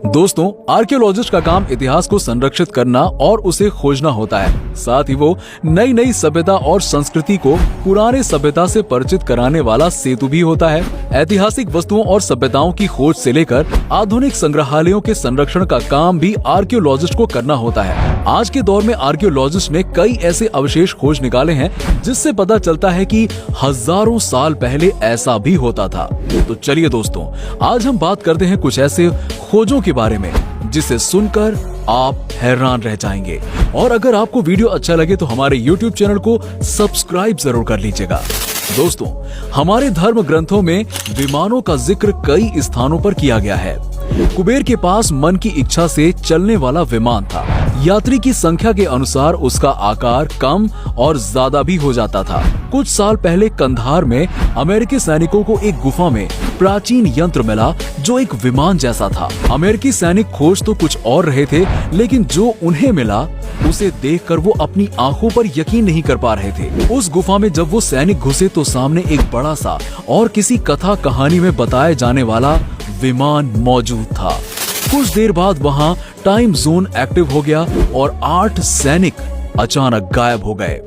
दोस्तों, आर्कियोलॉजिस्ट का काम इतिहास को संरक्षित करना और उसे खोजना होता है। साथ ही वो नई नई सभ्यता और संस्कृति को पुराने सभ्यता से परिचित कराने वाला सेतु भी होता है। ऐतिहासिक वस्तुओं और सभ्यताओं की खोज से लेकर आधुनिक संग्रहालयों के संरक्षण का काम भी आर्कियोलॉजिस्ट को करना होता है। आज के दौर में आर्कियोलॉजिस्ट ने कई ऐसे अवशेष खोज निकाले हैं जिससे पता चलता है कि हजारों साल पहले ऐसा भी होता था। तो चलिए दोस्तों, आज हम बात करते हैं कुछ ऐसे खोजों के बारे में जिसे सुनकर आप हैरान रह जाएंगे। और अगर आपको वीडियो अच्छा लगे तो हमारे YouTube चैनल को सब्सक्राइब जरूर कर लीजिएगा। दोस्तों, हमारे धर्म ग्रंथों में विमानों का जिक्र कई स्थानों पर किया गया है। कुबेर के पास मन की इच्छा से चलने वाला विमान था। यात्री की संख्या के अनुसार उसका आकार कम और ज्यादा भी हो जाता था। कुछ साल पहले कंधार में अमेरिकी सैनिकों को एक गुफा में प्राचीन यंत्र मिला जो एक विमान जैसा था। अमेरिकी सैनिक खोज तो कुछ और रहे थे, लेकिन जो उन्हें मिला उसे देखकर वो अपनी आंखों पर यकीन नहीं कर पा रहे थे। उस गुफा में जब वो सैनिक घुसे तो सामने एक बड़ा सा और किसी कथा कहानी में बताए जाने वाला विमान मौजूद था। कुछ देर बाद वहाँ टाइम जोन एक्टिव हो गया और 8 सैनिक अचानक गायब हो गए।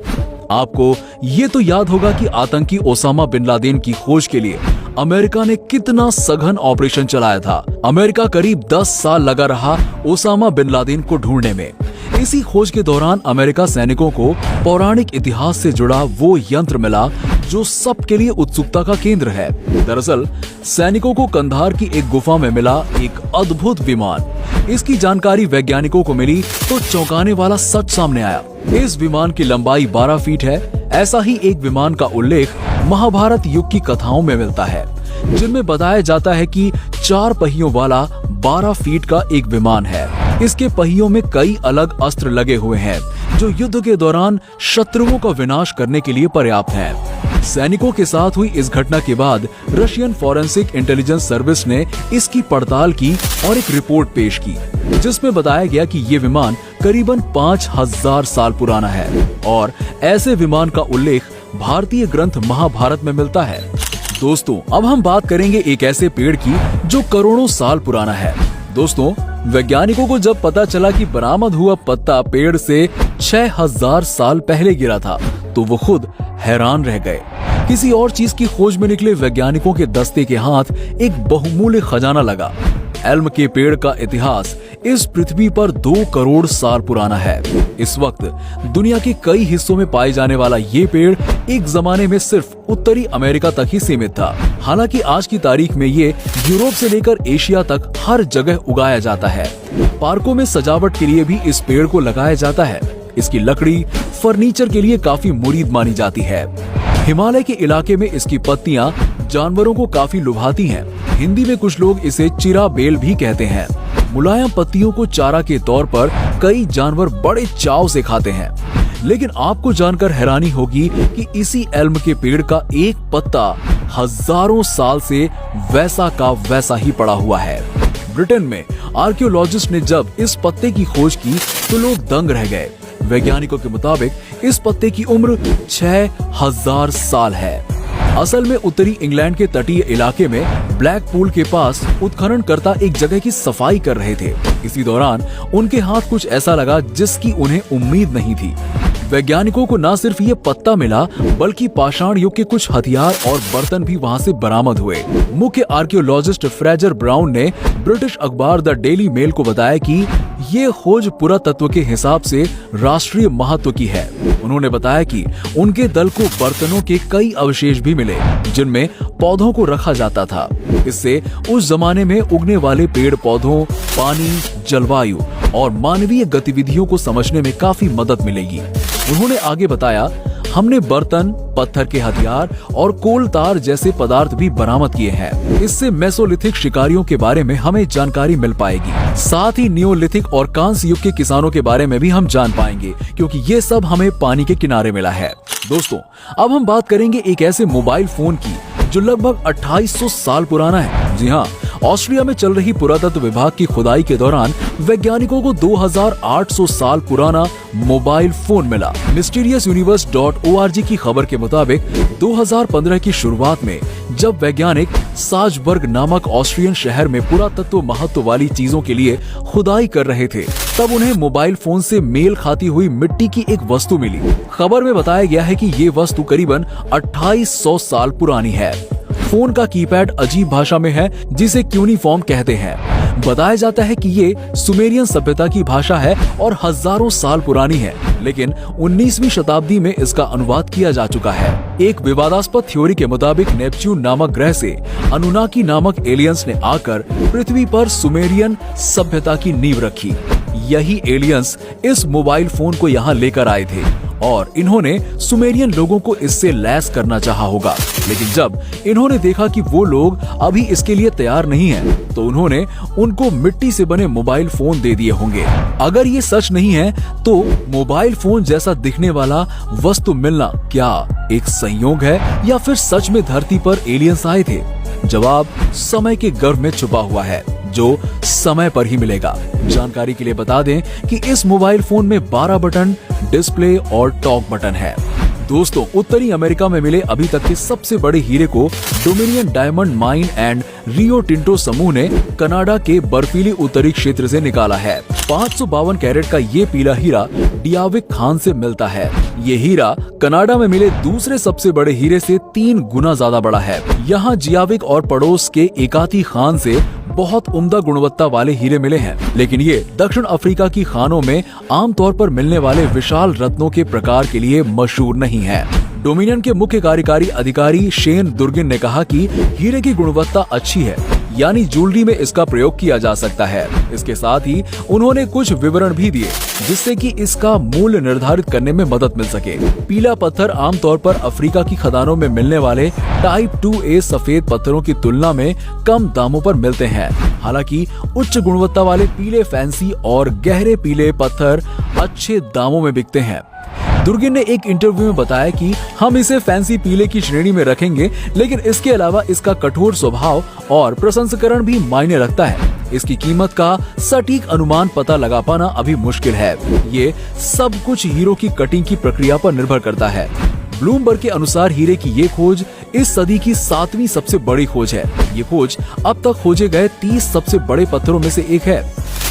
आपको ये तो याद होगा कि आतंकी ओसामा बिन लादेन की खोज के लिए अमेरिका ने कितना सघन ऑपरेशन चलाया था। अमेरिका करीब 10 साल लगा रहा ओसामा बिन लादेन को ढूंढने में। इसी खोज के दौरान अमेरिका सैनिकों को पौराणिक इतिहास से जुड़ा वो यंत्र मिला जो सबके लिए उत्सुकता का केंद्र है। दरअसल सैनिकों को कंधार की एक गुफा में मिला एक अद्भुत विमान। इसकी जानकारी वैज्ञानिकों को मिली तो चौंकाने वाला सच सामने आया। इस विमान की लंबाई 12 फीट है। ऐसा ही एक विमान का उल्लेख महाभारत युग की कथाओं में मिलता है, जिनमें बताया जाता है कि 4 पहियों वाला 12 फीट का एक विमान है। इसके पहियों में कई अलग अस्त्र लगे हुए हैं जो युद्ध के दौरान शत्रुओं का विनाश करने के लिए पर्याप्त हैं। सैनिकों के साथ हुई इस घटना के बाद रशियन फॉरेंसिक इंटेलिजेंस सर्विस ने इसकी पड़ताल की और एक रिपोर्ट पेश की, जिसमें बताया गया कि ये विमान करीबन 5000 साल पुराना है और ऐसे विमान का उल्लेख भारतीय ग्रंथ महाभारत में मिलता है। दोस्तों, अब हम बात करेंगे एक ऐसे पेड़ की जो करोड़ों साल पुराना है। दोस्तों, वैज्ञानिकों को जब पता चला कि बरामद हुआ पत्ता पेड़ से 6000 साल पहले गिरा था तो वो खुद हैरान रह गए। किसी और चीज की खोज में निकले वैज्ञानिकों के दस्ते के हाथ एक बहुमूल्य खजाना लगा। एल्म के पेड़ का इतिहास इस पृथ्वी पर 2 करोड़ साल पुराना है। इस वक्त दुनिया के कई हिस्सों में पाए जाने वाला ये पेड़ एक जमाने में सिर्फ उत्तरी अमेरिका तक ही सीमित था। हालांकि आज की तारीख में ये यूरोप से लेकर एशिया तक हर जगह उगाया जाता है। पार्कों में सजावट के लिए भी इस पेड़ को लगाया जाता है। इसकी लकड़ी फर्नीचर के लिए काफी मुरीद मानी जाती है। हिमालय के इलाके में इसकी पत्तियां जानवरों को काफी लुभाती हैं। हिंदी में कुछ लोग इसे चिरा बेल भी कहते हैं। मुलायम पत्तियों को चारा के तौर पर कई जानवर बड़े चाव से खाते हैं। लेकिन आपको जानकर हैरानी होगी कि इसी एल्म के पेड़ का एक पत्ता हजारों साल से वैसा का वैसा ही पड़ा हुआ है। ब्रिटेन में आर्कियोलॉजिस्ट ने जब इस पत्ते की खोज की तो लोग दंग रह गए। वैज्ञानिकों के मुताबिक इस पत्ते की उम्र 6000 साल है। असल में उत्तरी इंग्लैंड के तटीय इलाके में ब्लैक पूल के पास उत्खननकर्ता एक जगह की सफाई कर रहे थे। इसी दौरान उनके हाथ कुछ ऐसा लगा जिसकी उन्हें उम्मीद नहीं थी। वैज्ञानिकों को न सिर्फ ये पत्ता मिला बल्कि पाषाण युग के कुछ हथियार और बर्तन भी वहाँ से बरामद हुए। मुख्य आर्कियोलॉजिस्ट फ्रेजर ब्राउन ने ब्रिटिश अखबार द डेली मेल को बताया कि ये खोज पुरातत्व के हिसाब से राष्ट्रीय महत्व की है। उन्होंने बताया कि उनके दल को बर्तनों के कई अवशेष भी मिले जिनमें पौधों को रखा जाता था। इससे उस जमाने में उगने वाले पेड़ पौधों, पानी, जलवायु और मानवीय गतिविधियों को समझने में काफी मदद मिलेगी। उन्होंने आगे बताया, हमने बर्तन, पत्थर के हथियार और कोल तार जैसे पदार्थ भी बरामद किए हैं। इससे मेसोलिथिक शिकारियों के बारे में हमें जानकारी मिल पाएगी। साथ ही नियोलिथिक और कांस्य युग के किसानों के बारे में भी हम जान पाएंगे, क्योंकि ये सब हमें पानी के किनारे मिला है। दोस्तों, अब हम बात करेंगे एक ऐसे मोबाइल फोन की जो लगभग 2800 साल पुराना है। जी हाँ, ऑस्ट्रिया में चल रही पुरातत्व विभाग की खुदाई के दौरान वैज्ञानिकों को 2800 साल पुराना मोबाइल फोन मिला। mysterious-universe.org की खबर के मुताबिक 2015 की शुरुआत में जब वैज्ञानिक साल्ज़बर्ग नामक ऑस्ट्रियन शहर में पुरातत्व महत्व वाली चीजों के लिए खुदाई कर रहे थे, तब उन्हें मोबाइल फोन से मेल खाती हुई मिट्टी की एक वस्तु मिली। खबर में बताया गया है कि ये वस्तु करीबन 2800 साल पुरानी है। फोन का कीपैड अजीब भाषा में है जिसे क्यूनिफॉर्म कहते हैं। बताया जाता है कि ये सुमेरियन सभ्यता की भाषा है और हजारों साल पुरानी है, लेकिन 19वीं शताब्दी में इसका अनुवाद किया जा चुका है। एक विवादास्पद थ्योरी के मुताबिक नेपच्यून नामक ग्रह से अनुनाकी नामक एलियंस ने आकर पृथ्वी पर सुमेरियन सभ्यता की नींव रखी। यही एलियंस इस मोबाइल फोन को यहाँ लेकर आए थे और इन्होंने सुमेरियन लोगों को इससे लैस करना चाहा होगा, लेकिन जब इन्होंने देखा कि वो लोग अभी इसके लिए तैयार नहीं हैं, तो उन्होंने उनको मिट्टी से बने मोबाइल फोन दे दिए होंगे। अगर ये सच नहीं है तो मोबाइल फोन जैसा दिखने वाला वस्तु मिलना क्या एक संयोग है या फिर सच में धरती पर एलियंस आए थे? जवाब समय के गर्भ में छुपा हुआ है, जो समय पर ही मिलेगा। जानकारी के लिए बता दें कि इस मोबाइल फोन में 12 बटन, डिस्प्ले और टॉक बटन है। दोस्तों, उत्तरी अमेरिका में मिले अभी तक के सबसे बड़े हीरे को dominion diamond mine and Rio Tinto समूह ने कनाडा के बर्फीली उत्तरी क्षेत्र से निकाला है। 552 कैरेट का ये पीला हीरा डियाविक खान से मिलता है। ये हीरा कनाडा में मिले दूसरे सबसे बड़े हीरे से 3 गुना ज्यादा बड़ा है। यहाँ जियाविक और पड़ोस के एकाती खान से बहुत उम्दा गुणवत्ता वाले हीरे मिले हैं, लेकिन ये दक्षिण अफ्रीका की खानों में आमतौर पर मिलने वाले विशाल रत्नों के प्रकार के लिए मशहूर नहीं है। डोमिनियन के मुख्य कार्यकारी अधिकारी शेन दुर्गिन ने कहा कि हीरे की गुणवत्ता अच्छी है, यानी ज्वेलरी में इसका प्रयोग किया जा सकता है। इसके साथ ही उन्होंने कुछ विवरण भी दिए जिससे कि इसका मूल्य निर्धारित करने में मदद मिल सके। पीला पत्थर आमतौर पर अफ्रीका की खदानों में मिलने वाले टाइप 2A सफेद पत्थरों की तुलना में कम दामों पर मिलते हैं। हालांकि उच्च गुणवत्ता वाले पीले फैंसी और गहरे पीले पत्थर अच्छे दामों में बिकते हैं। दुर्गिन ने एक इंटरव्यू में बताया कि हम इसे फैंसी पीले की श्रेणी में रखेंगे, लेकिन इसके अलावा इसका कठोर स्वभाव और प्रसंस्करण भी मायने रखता है। इसकी कीमत का सटीक अनुमान पता लगा पाना अभी मुश्किल है। ये सब कुछ हीरो की कटिंग की प्रक्रिया पर निर्भर करता है। ब्लूमबर्ग के अनुसार हीरे की ये खोज इस सदी की 7वीं सबसे बड़ी खोज है। ये खोज अब तक खोजे गए 30 सबसे बड़े पत्थरों में से एक है।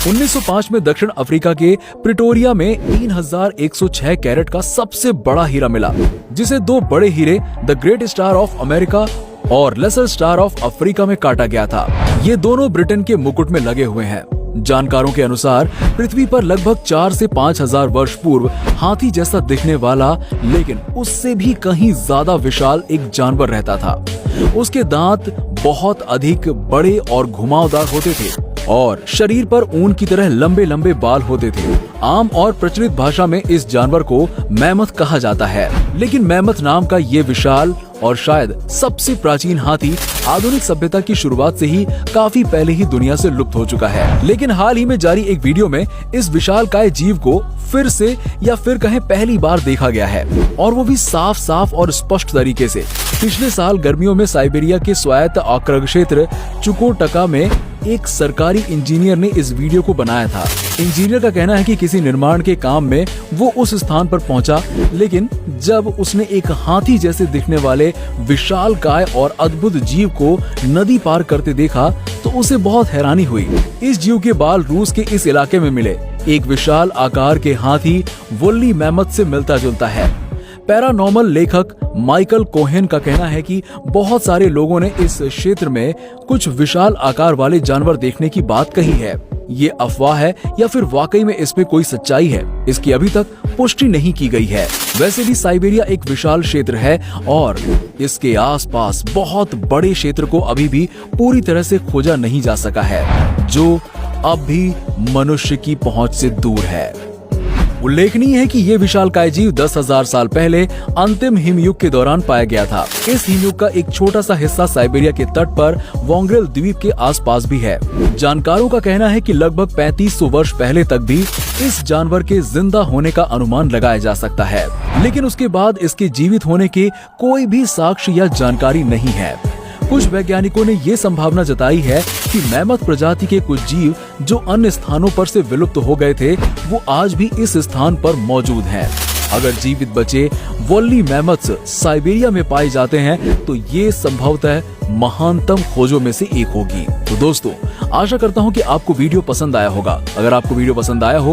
1905 में दक्षिण अफ्रीका के प्रिटोरिया में 3106 कैरेट का सबसे बड़ा हीरा मिला, जिसे 2 बड़े हीरे the great star of America और लेसर स्टार ऑफ अफ्रीका में काटा गया था। ये दोनों ब्रिटेन के मुकुट में लगे हुए हैं। जानकारों के अनुसार पृथ्वी पर लगभग 4 से 5,000 वर्ष पूर्व हाथी जैसा दिखने वाला, लेकिन उससे भी कहीं ज्यादा विशाल एक जानवर रहता था। उसके दांत बहुत अधिक बड़े और घुमावदार होते थे और शरीर पर ऊन की तरह लंबे लंबे बाल होते थे। आम और प्रचलित भाषा में इस जानवर को मैमथ कहा जाता है, लेकिन मैमथ नाम का ये विशाल और शायद सबसे प्राचीन हाथी आधुनिक सभ्यता की शुरुआत से ही काफी पहले ही दुनिया से लुप्त हो चुका है। लेकिन हाल ही में जारी एक वीडियो में इस विशालकाय जीव को फिर से या फिर कहें पहली बार देखा गया है, और वो भी साफ साफ और स्पष्ट तरीके से। पिछले साल गर्मियों में साइबेरिया के स्वायत्त आक्रमण क्षेत्र चुकोटका में एक सरकारी इंजीनियर ने इस वीडियो को बनाया था। इंजीनियर का कहना है कि किसी निर्माण के काम में वो उस स्थान पर पहुंचा, लेकिन जब उसने एक हाथी जैसे दिखने वाले विशालकाय और अद्भुत जीव को नदी पार करते देखा तो उसे बहुत हैरानी हुई। इस जीव के बाल रूस के इस इलाके में मिले एक विशाल आकार के हाथी वुल्ली मैमथ से मिलता जुलता है। पैरानॉर्मल लेखक माइकल कोहेन का कहना है कि बहुत सारे लोगों ने इस क्षेत्र में कुछ विशाल आकार वाले जानवर देखने की बात कही है। ये अफवाह है या फिर वाकई में इसमें कोई सच्चाई है, इसकी अभी तक पुष्टि नहीं की गई है। वैसे भी साइबेरिया एक विशाल क्षेत्र है और इसके आसपास बहुत बड़े क्षेत्र को अभी भी पूरी तरह से खोजा नहीं जा सका है, जो अब भी मनुष्य की पहुंच से दूर है। उल्लेखनीय है कि ये विशालकाय जीव 10,000 साल पहले अंतिम हिमयुग के दौरान पाया गया था। इस हिमयुग का एक छोटा सा हिस्सा साइबेरिया के तट पर वोंग्रेल द्वीप के आसपास भी है। जानकारों का कहना है कि लगभग 3500 वर्ष पहले तक भी इस जानवर के जिंदा होने का अनुमान लगाया जा सकता है, लेकिन उसके बाद इसके जीवित होने के कोई भी साक्ष्य या जानकारी नहीं है। कुछ वैज्ञानिकों ने ये संभावना जताई है कि मैमथ प्रजाति के कुछ जीव जो अन्य स्थानों पर से विलुप्त हो गए थे, वो आज भी इस स्थान पर मौजूद हैं। अगर जीवित बचे वोल्ली मैमथ्स साइबेरिया में पाए जाते हैं तो ये संभवतः महानतम खोजों में से एक होगी। तो दोस्तों, आशा करता हूँ कि आपको वीडियो पसंद आया होगा। अगर आपको वीडियो पसंद आया हो